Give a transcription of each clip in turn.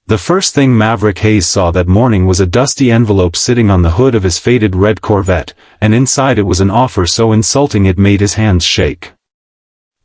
The first thing Maverick Hayes saw that morning was a dusty envelope sitting on the hood of his faded red Corvette, and inside it was an offer so insulting it made his hands shake.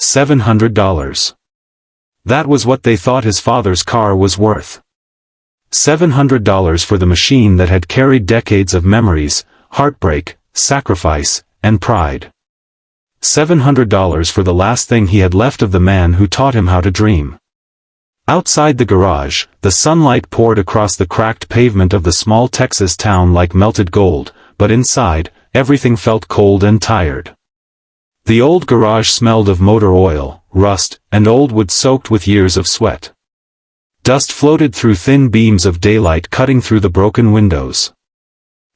$700. That was what they thought his father's car was worth. $700 for the machine that had carried decades of memories, heartbreak, sacrifice, and pride. $700 for the last thing he had left of the man who taught him how to dream. Outside the garage, the sunlight poured across the cracked pavement of the small Texas town like melted gold, but inside, everything felt cold and tired. The old garage smelled of motor oil, rust, and old wood soaked with years of sweat. Dust floated through thin beams of daylight cutting through the broken windows.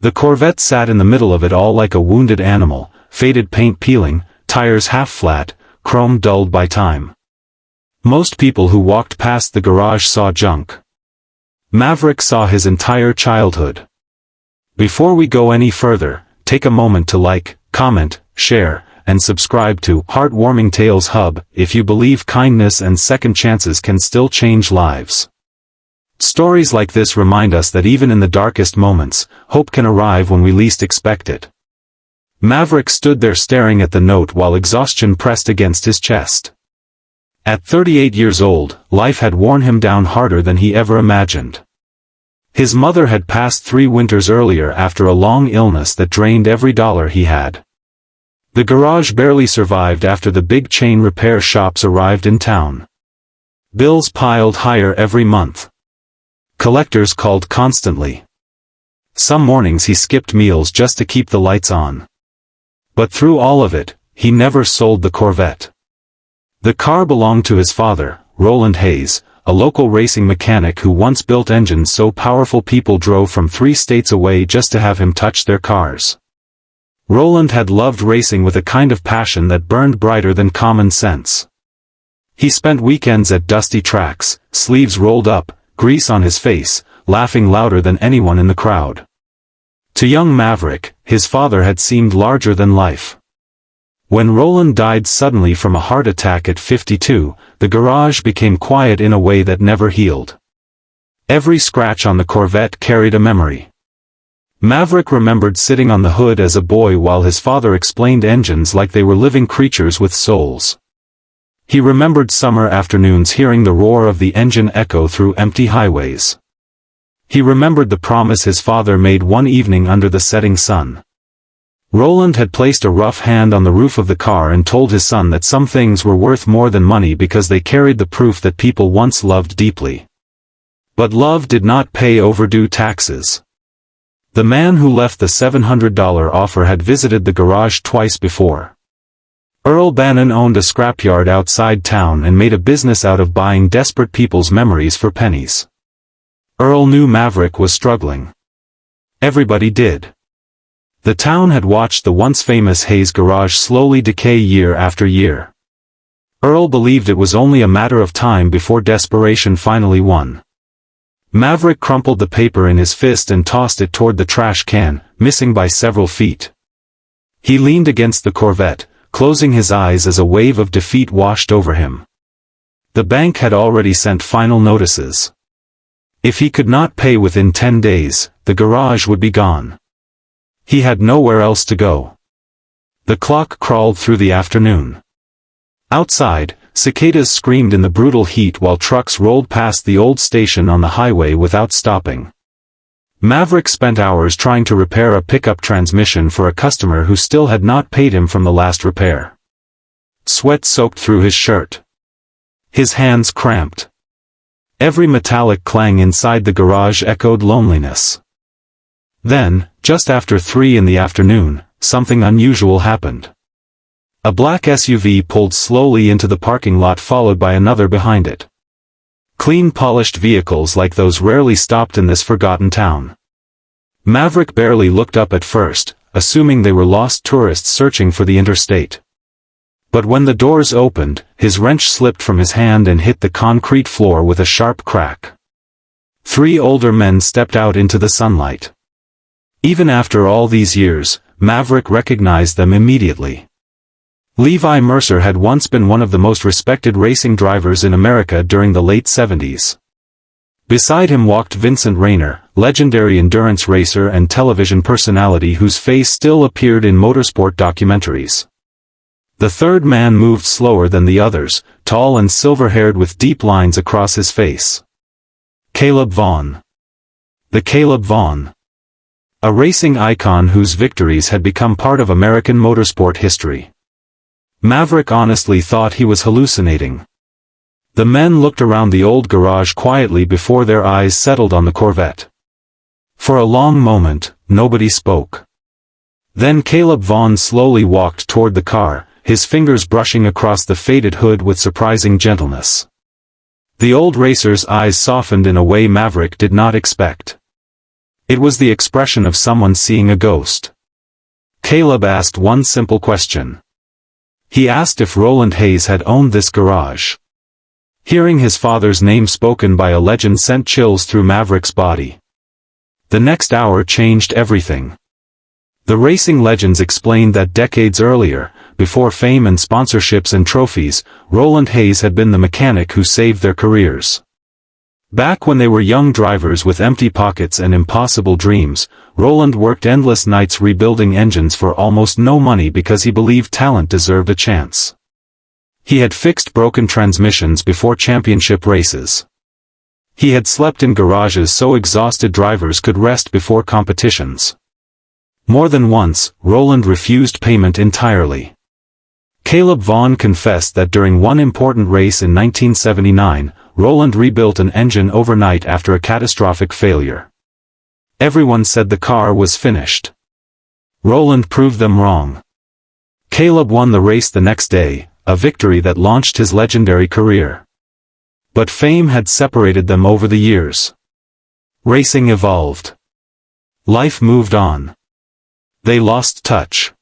The Corvette sat in the middle of it all like a wounded animal, faded paint peeling, tires half flat, chrome dulled by time. Most people who walked past the garage saw junk. Maverick saw his entire childhood. Before we go any further, take a moment to like, comment, share, and subscribe to Heartwarming Tales Hub if you believe kindness and second chances can still change lives. Stories like this remind us that even in the darkest moments, hope can arrive when we least expect it. Maverick stood there staring at the note while exhaustion pressed against his chest. At 38 years old, life had worn him down harder than he ever imagined. His mother had passed 3 winters earlier after a long illness that drained every dollar he had. The garage barely survived after the big chain repair shops arrived in town. Bills piled higher every month. Collectors called constantly. Some mornings he skipped meals just to keep the lights on. But through all of it, he never sold the Corvette. The car belonged to his father, Roland Hayes, a local racing mechanic who once built engines so powerful people drove from 3 states away just to have him touch their cars. Roland had loved racing with a kind of passion that burned brighter than common sense. He spent weekends at dusty tracks, sleeves rolled up, grease on his face, laughing louder than anyone in the crowd. To young Maverick, his father had seemed larger than life. When Roland died suddenly from a heart attack at 52, the garage became quiet in a way that never healed. Every scratch on the Corvette carried a memory. Maverick remembered sitting on the hood as a boy while his father explained engines like they were living creatures with souls. He remembered summer afternoons hearing the roar of the engine echo through empty highways. He remembered the promise his father made one evening under the setting sun. Roland had placed a rough hand on the roof of the car and told his son that some things were worth more than money because they carried the proof that people once loved deeply. But love did not pay overdue taxes. The man who left the $700 offer had visited the garage twice before. Earl Bannon owned a scrapyard outside town and made a business out of buying desperate people's memories for pennies. Earl knew Maverick was struggling. Everybody did. The town had watched the once famous Hayes garage slowly decay year after year. Earl believed it was only a matter of time before desperation finally won. Maverick crumpled the paper in his fist and tossed it toward the trash can, missing by several feet. He leaned against the Corvette, closing his eyes as a wave of defeat washed over him. The bank had already sent final notices. If he could not pay within 10 days, the garage would be gone. He had nowhere else to go. The clock crawled through the afternoon. Outside, cicadas screamed in the brutal heat while trucks rolled past the old station on the highway without stopping. Maverick spent hours trying to repair a pickup transmission for a customer who still had not paid him from the last repair. Sweat soaked through his shirt. His hands cramped. Every metallic clang inside the garage echoed loneliness. Then, just after 3 in the afternoon, something unusual happened. A black SUV pulled slowly into the parking lot followed by another behind it. Clean polished vehicles like those rarely stopped in this forgotten town. Maverick barely looked up at first, assuming they were lost tourists searching for the interstate. But when the doors opened, his wrench slipped from his hand and hit the concrete floor with a sharp crack. 3 older men stepped out into the sunlight. Even after all these years, Maverick recognized them immediately. Levi Mercer had once been one of the most respected racing drivers in America during the late 70s. Beside him walked Vincent Rayner, legendary endurance racer and television personality whose face still appeared in motorsport documentaries. The third man moved slower than the others, tall and silver-haired with deep lines across his face. Caleb Vaughn. The Caleb Vaughn. A racing icon whose victories had become part of American motorsport history. Maverick honestly thought he was hallucinating. The men looked around the old garage quietly before their eyes settled on the Corvette. For a long moment, nobody spoke. Then Caleb Vaughn slowly walked toward the car, his fingers brushing across the faded hood with surprising gentleness. The old racer's eyes softened in a way Maverick did not expect. It was the expression of someone seeing a ghost. Caleb asked one simple question. He asked if Roland Hayes had owned this garage. Hearing his father's name spoken by a legend sent chills through Maverick's body. The next hour changed everything. The racing legends explained that decades earlier, before fame and sponsorships and trophies, Roland Hayes had been the mechanic who saved their careers. Back when they were young drivers with empty pockets and impossible dreams, Roland worked endless nights rebuilding engines for almost no money because he believed talent deserved a chance. He had fixed broken transmissions before championship races. He had slept in garages so exhausted drivers could rest before competitions. More than once, Roland refused payment entirely. Caleb Vaughn confessed that during one important race in 1979, Roland rebuilt an engine overnight after a catastrophic failure. Everyone said the car was finished. Roland proved them wrong. Caleb won the race the next day, a victory that launched his legendary career. But fame had separated them over the years. Racing evolved. Life moved on. They lost touch.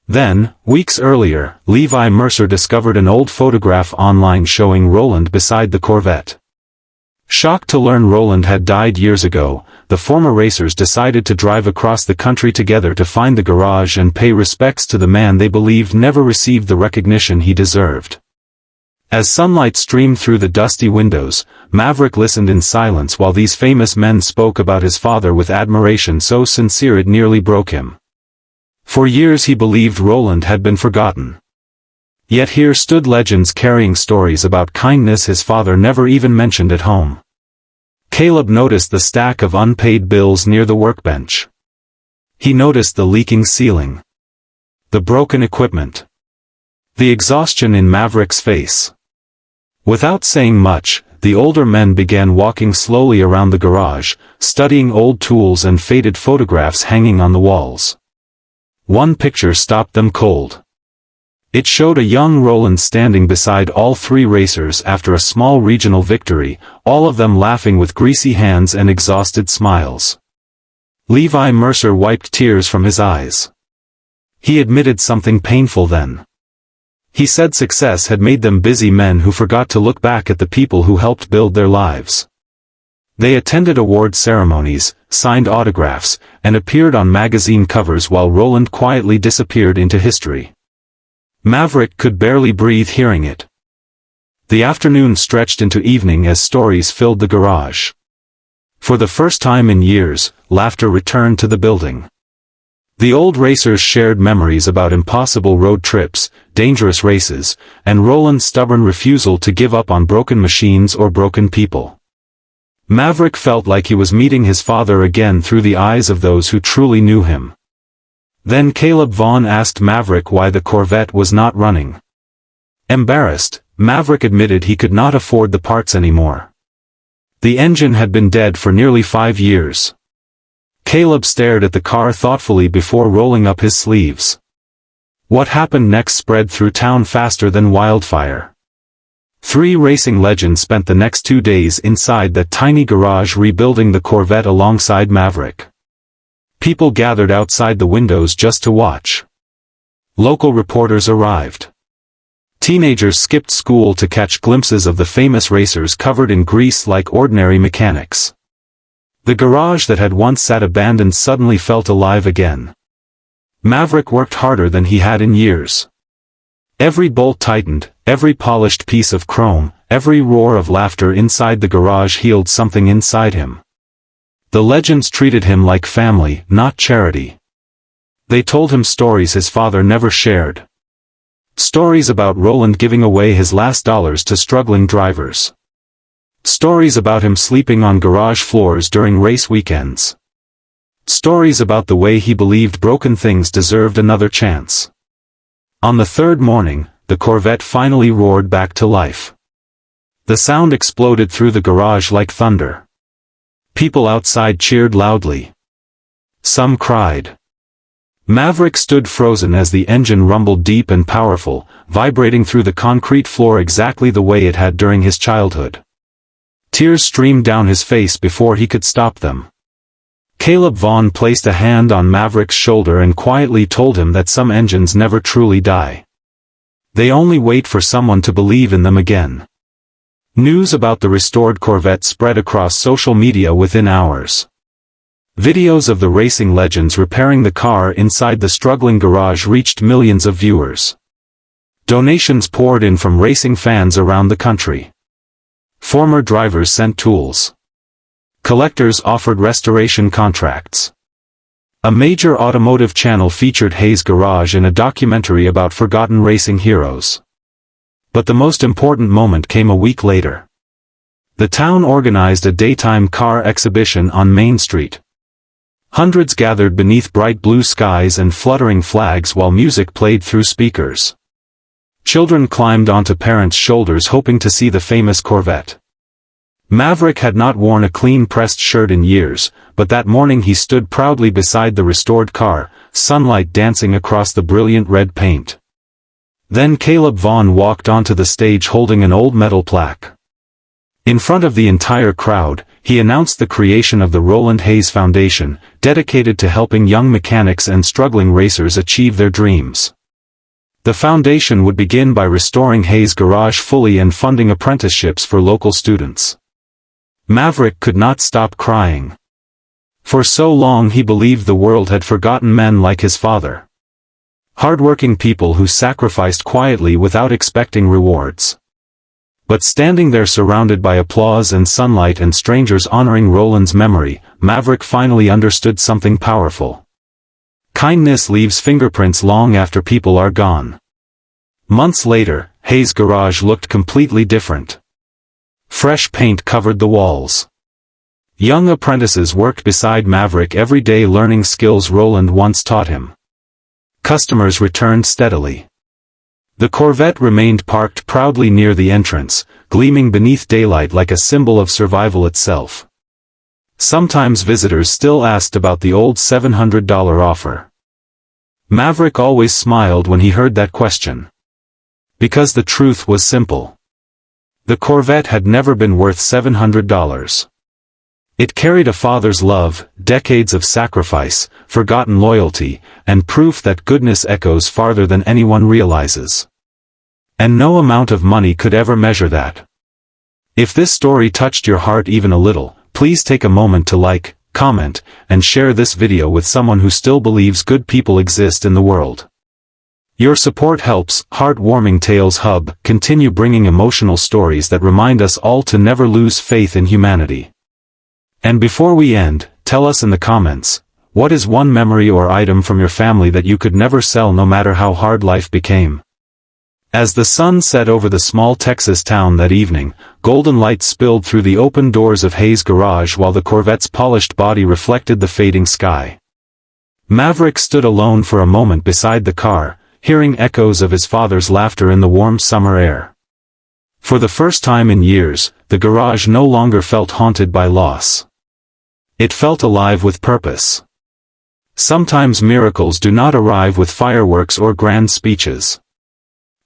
Then, weeks earlier, Levi Mercer discovered an old photograph online showing Roland beside the Corvette. Shocked to learn Roland had died years ago, the former racers decided to drive across the country together to find the garage and pay respects to the man they believed never received the recognition he deserved. As sunlight streamed through the dusty windows, Maverick listened in silence while these famous men spoke about his father with admiration so sincere it nearly broke him. For years he believed Roland had been forgotten. Yet here stood legends carrying stories about kindness his father never even mentioned at home. Caleb noticed the stack of unpaid bills near the workbench. He noticed the leaking ceiling. The broken equipment. The exhaustion in Maverick's face. Without saying much, the older men began walking slowly around the garage, studying old tools and faded photographs hanging on the walls. One picture stopped them cold. It showed a young Roland standing beside all three racers after a small regional victory, all of them laughing with greasy hands and exhausted smiles. Levi Mercer wiped tears from his eyes. He admitted something painful then. He said success had made them busy men who forgot to look back at the people who helped build their lives. They attended award ceremonies, signed autographs, and appeared on magazine covers while Roland quietly disappeared into history. Maverick could barely breathe hearing it. The afternoon stretched into evening as stories filled the garage. For the first time in years, laughter returned to the building. The old racers shared memories about impossible road trips, dangerous races, and Roland's stubborn refusal to give up on broken machines or broken people. Maverick felt like he was meeting his father again through the eyes of those who truly knew him. Then Caleb Vaughn asked Maverick why the Corvette was not running. Embarrassed, Maverick admitted he could not afford the parts anymore. The engine had been dead for nearly 5 years. Caleb stared at the car thoughtfully before rolling up his sleeves. What happened next spread through town faster than wildfire. 3 racing legends spent the next 2 days inside that tiny garage rebuilding the Corvette alongside Maverick. People gathered outside the windows just to watch. Local reporters arrived. Teenagers skipped school to catch glimpses of the famous racers covered in grease like ordinary mechanics. The garage that had once sat abandoned suddenly felt alive again. Maverick worked harder than he had in years. Every bolt tightened, every polished piece of chrome, every roar of laughter inside the garage healed something inside him. The legends treated him like family, not charity. They told him stories his father never shared. Stories about Roland giving away his last dollars to struggling drivers. Stories about him sleeping on garage floors during race weekends. Stories about the way he believed broken things deserved another chance. On the third morning, the Corvette finally roared back to life. The sound exploded through the garage like thunder. People outside cheered loudly. Some cried. Maverick stood frozen as the engine rumbled deep and powerful, vibrating through the concrete floor exactly the way it had during his childhood. Tears streamed down his face before he could stop them. Caleb Vaughn placed a hand on Maverick's shoulder and quietly told him that some engines never truly die. They only wait for someone to believe in them again. News about the restored Corvette spread across social media within hours. Videos of the racing legends repairing the car inside the struggling garage reached millions of viewers. Donations poured in from racing fans around the country. Former drivers sent tools. Collectors offered restoration contracts. A major automotive channel featured Hayes' garage in a documentary about forgotten racing heroes. But the most important moment came a week later. The town organized a daytime car exhibition on Main Street. Hundreds gathered beneath bright blue skies and fluttering flags while music played through speakers. Children climbed onto parents' shoulders hoping to see the famous Corvette. Maverick had not worn a clean pressed shirt in years, but that morning he stood proudly beside the restored car, sunlight dancing across the brilliant red paint. Then Caleb Vaughn walked onto the stage holding an old metal plaque. In front of the entire crowd, he announced the creation of the Roland Hayes Foundation, dedicated to helping young mechanics and struggling racers achieve their dreams. The foundation would begin by restoring Hayes' garage fully and funding apprenticeships for local students. Maverick could not stop crying. For so long he believed the world had forgotten men like his father. Hardworking people who sacrificed quietly without expecting rewards. But standing there surrounded by applause and sunlight and strangers honoring Roland's memory, Maverick finally understood something powerful. Kindness leaves fingerprints long after people are gone. Months later, Hayes' garage looked completely different. Fresh paint covered the walls. Young apprentices worked beside Maverick every day learning skills Roland once taught him. Customers returned steadily. The Corvette remained parked proudly near the entrance, gleaming beneath daylight like a symbol of survival itself. Sometimes visitors still asked about the old $700 offer. Maverick always smiled when he heard that question. Because the truth was simple. The Corvette had never been worth $700. It carried a father's love, decades of sacrifice, forgotten loyalty, and proof that goodness echoes farther than anyone realizes. And no amount of money could ever measure that. If this story touched your heart even a little, please take a moment to like, comment, and share this video with someone who still believes good people exist in the world. Your support helps Heartwarming Tales Hub continue bringing emotional stories that remind us all to never lose faith in humanity. And before we end, tell us in the comments, what is one memory or item from your family that you could never sell no matter how hard life became? As the sun set over the small Texas town that evening, golden light spilled through the open doors of Hayes' garage while the Corvette's polished body reflected the fading sky. Maverick stood alone for a moment beside the car, hearing echoes of his father's laughter in the warm summer air. For the first time in years, the garage no longer felt haunted by loss. It felt alive with purpose. Sometimes miracles do not arrive with fireworks or grand speeches.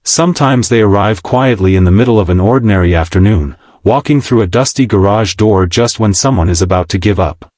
Sometimes they arrive quietly in the middle of an ordinary afternoon, walking through a dusty garage door just when someone is about to give up.